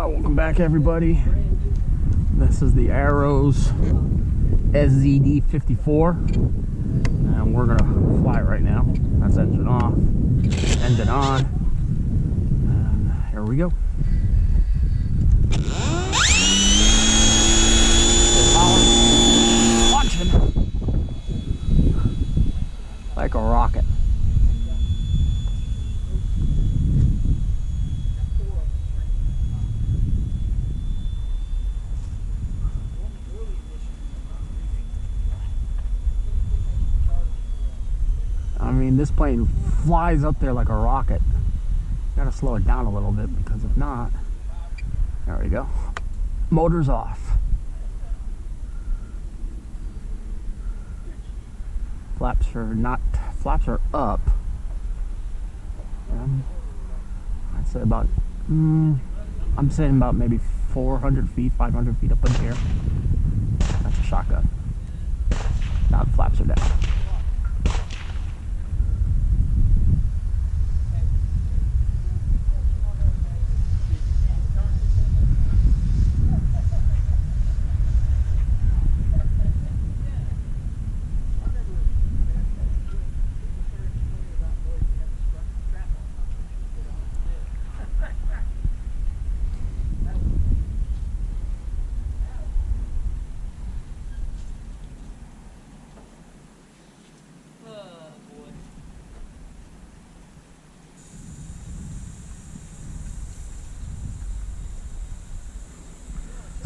Welcome back, everybody. This is the Arrows SDZ 54, and we're gonna fly right now. That's engine off, engine on, and here we go. Launching like a rocket. I mean, this plane flies up there like a rocket. Gotta slow it down a little bit, because if not, there we go. Motor's off. Flaps are up. I'd say about, I'm saying about maybe 400 feet, 500 feet up in the air. That's a shotgun. Now the flaps are down.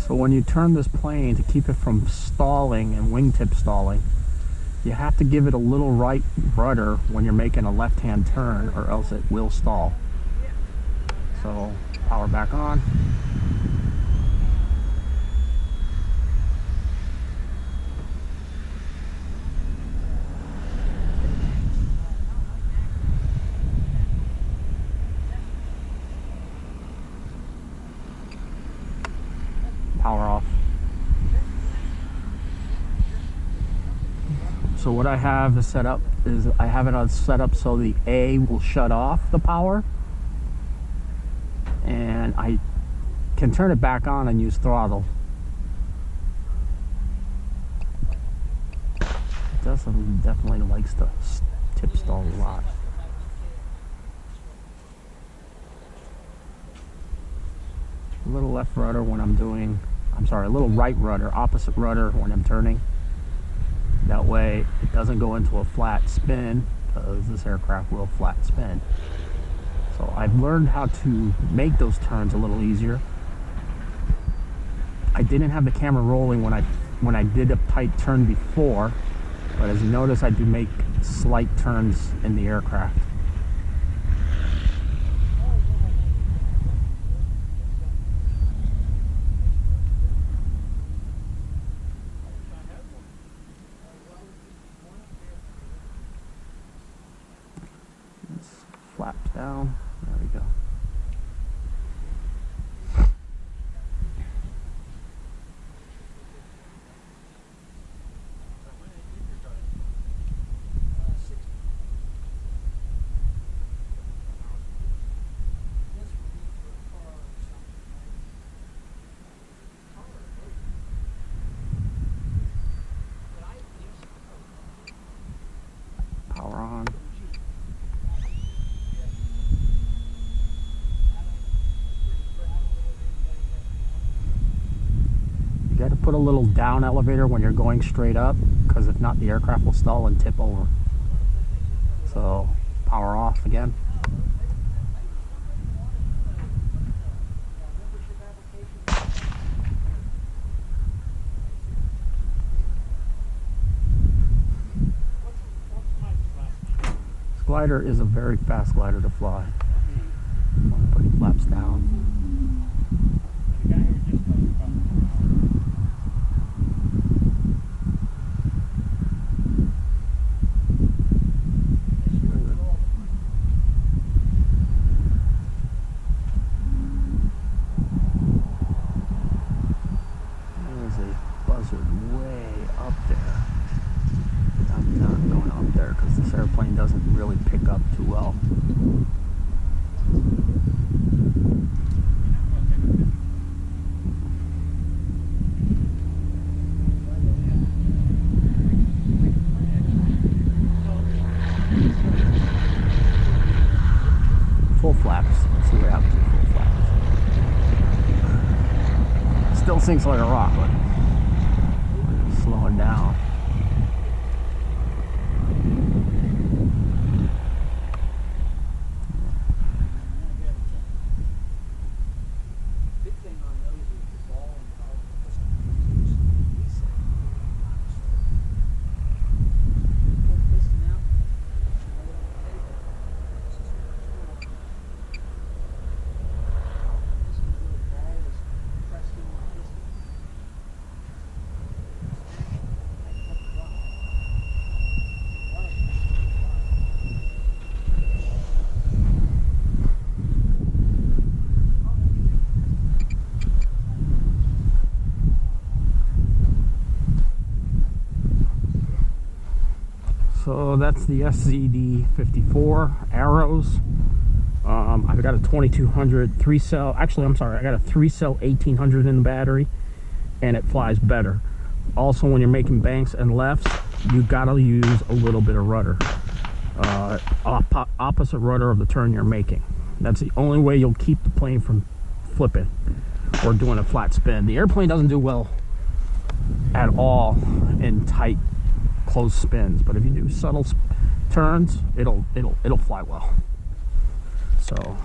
So when you turn this plane to keep it from stalling and wingtip stalling, you have to give it a little right rudder when you're making a left-hand turn, or else it will stall. So power back on. Power off. So what I have is set up is I have it set up so the A will shut off the power, and I can turn it back on and use throttle. It definitely likes to tip stall a lot. A little left rudder when I'm doing, a little right rudder, opposite rudder when I'm turning. That way it doesn't go into a flat spin, because this aircraft will flat spin. So I've learned how to make those turns a little easier. I didn't have the camera rolling when I did a tight turn before, but as you notice, I do make slight turns in the aircraft. Flaps down. There we go. Power on. You got to put a little down elevator when you're going straight up, because if not, the aircraft will stall and tip over. So power off again. This glider is a very fast glider to fly. I'm putting flaps down. Way up there. I'm not going up there because this airplane doesn't really pick up too well. full flaps. Let's see what happens with full flaps. Still sinks like a rock, but slowing down. So that's the SDZ 54 arrows. I've got a 2200 3-cell. Actually, I'm sorry, I got a 3-cell 1800 in the battery, and it flies better. Also, when you're making banks and lefts, you gotta use a little bit of rudder, opposite rudder of the turn you're making. That's the only way you'll keep the plane from flipping or doing a flat spin. The airplane doesn't do well at all in tight, close spins, but if you do subtle turns, it'll fly well. So